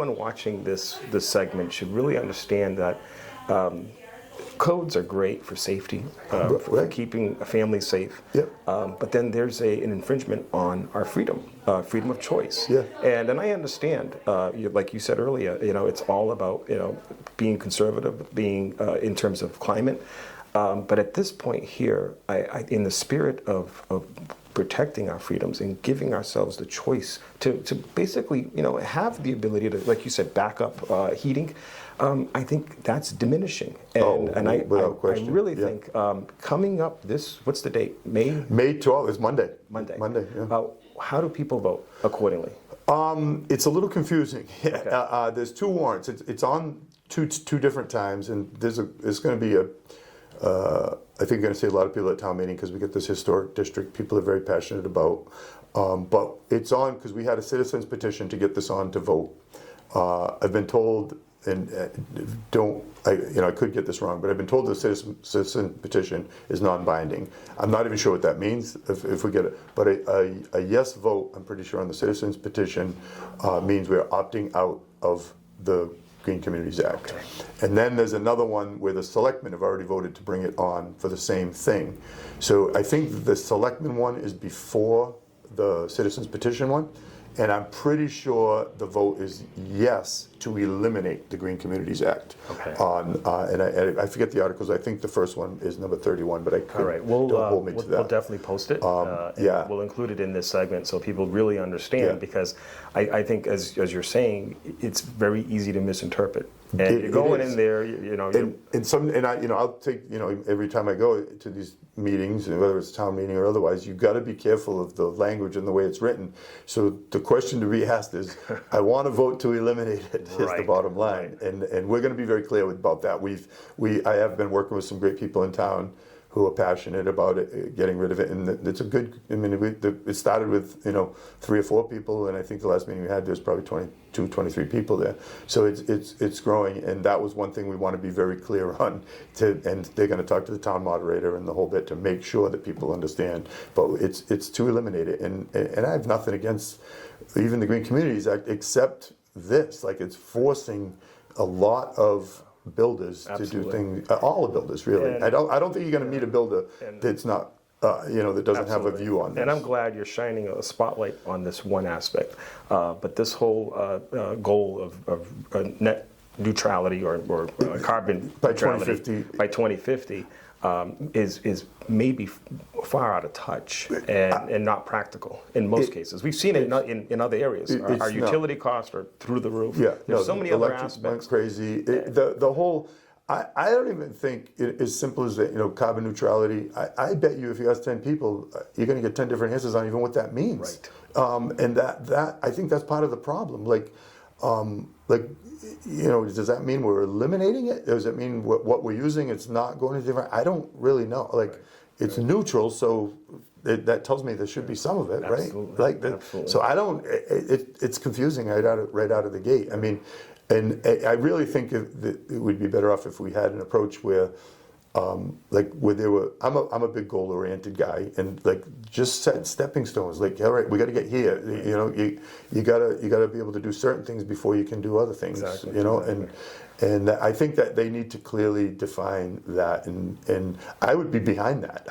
Anyone watching this segment should really understand that codes are great for safety, for Right. keeping a family safe. Yep. But then there's an infringement on our freedom of choice. Yeah. And I understand, like you said earlier, it's all about being conservative, being in terms of climate. But at this point here, in the spirit of protecting our freedoms and giving ourselves the choice to basically, have the ability to, like you said, back up heating, I think that's diminishing. And I without question. I really Yeah. think coming up what's the date? May 12th is Monday. Monday. Yeah. How do people vote accordingly? It's a little confusing. Okay. There's two warrants. It's on two different times, and there's going to be I think you're going to see a lot of people at town meeting because we get this historic district people are very passionate about. But it's on because we had a citizens petition to get this on to vote. I've been told, and I could get this wrong, but I've been told the citizen petition is non-binding. I'm not even sure what that means if we get it. But a yes vote, I'm pretty sure, on the citizens petition means we're opting out of the Green Communities Act. Okay. And then there's another one where the selectmen have already voted to bring it on for the same thing. So I think the selectmen one is before the citizens petition one. And I'm pretty sure the vote is yes to eliminate the Green Communities Act. Okay. And I forget the articles. I think the first one is number 31, but I couldn't. All right, don't hold me to that. we'll definitely post it. And yeah. We'll include it in this segment so people really understand, Yeah. because I think, as you're saying, it's very easy to misinterpret. And It you're going is. in there, I'll take, every time I go to these meetings, and whether it's a town meeting or otherwise, you've got to be careful of the language and the way it's written. So the question to be asked is, I want to vote to eliminate it, is the Right. bottom line. And we're going to be very clear about that. I have been working with some great people in town who are passionate about it, getting rid of it, and it's a good. It started with 3 or 4 people, and I think the last meeting we had there was probably 22, 23 people there. So it's growing, and that was one thing we want to be very clear on. And they're going to talk to the town moderator and the whole bit to make sure that people understand. But it's to eliminate it, and I have nothing against even the Green Communities Act except this. Like, it's forcing a lot of builders Absolutely. to do things, all the builders really. And- I don't think you're going to meet a builder that's not, that doesn't have a Absolutely. view on this. And I'm glad you're shining a spotlight on this one aspect. But this whole goal of net neutrality or carbon By neutrality 2050. by 2050 is maybe far out of touch and not practical in most cases. We've seen it in other areas. It's Our not. utility costs are through the roof. Yeah, There's so the many other electric went aspects. crazy. The whole. I don't even think it as simple as that. Carbon neutrality. I bet you if you ask 10 people, you're going to get 10 different answers on even what that means. Right. And that I think that's part of the problem. Does that mean we're eliminating it? Does it mean what we're using? It's not going to different. I don't really know. It's neutral, so that tells me there should be some of it, Absolutely. right? Absolutely. So I don't. It's confusing right out of the gate. I mean, and I really think it would be better off if we had an approach where. Where there were, I'm a big goal-oriented guy, and just set stepping stones. All right, we got to get here. You gotta be able to do certain things before you can do other things. Exactly. And I think that they need to clearly define that, and I would be behind that.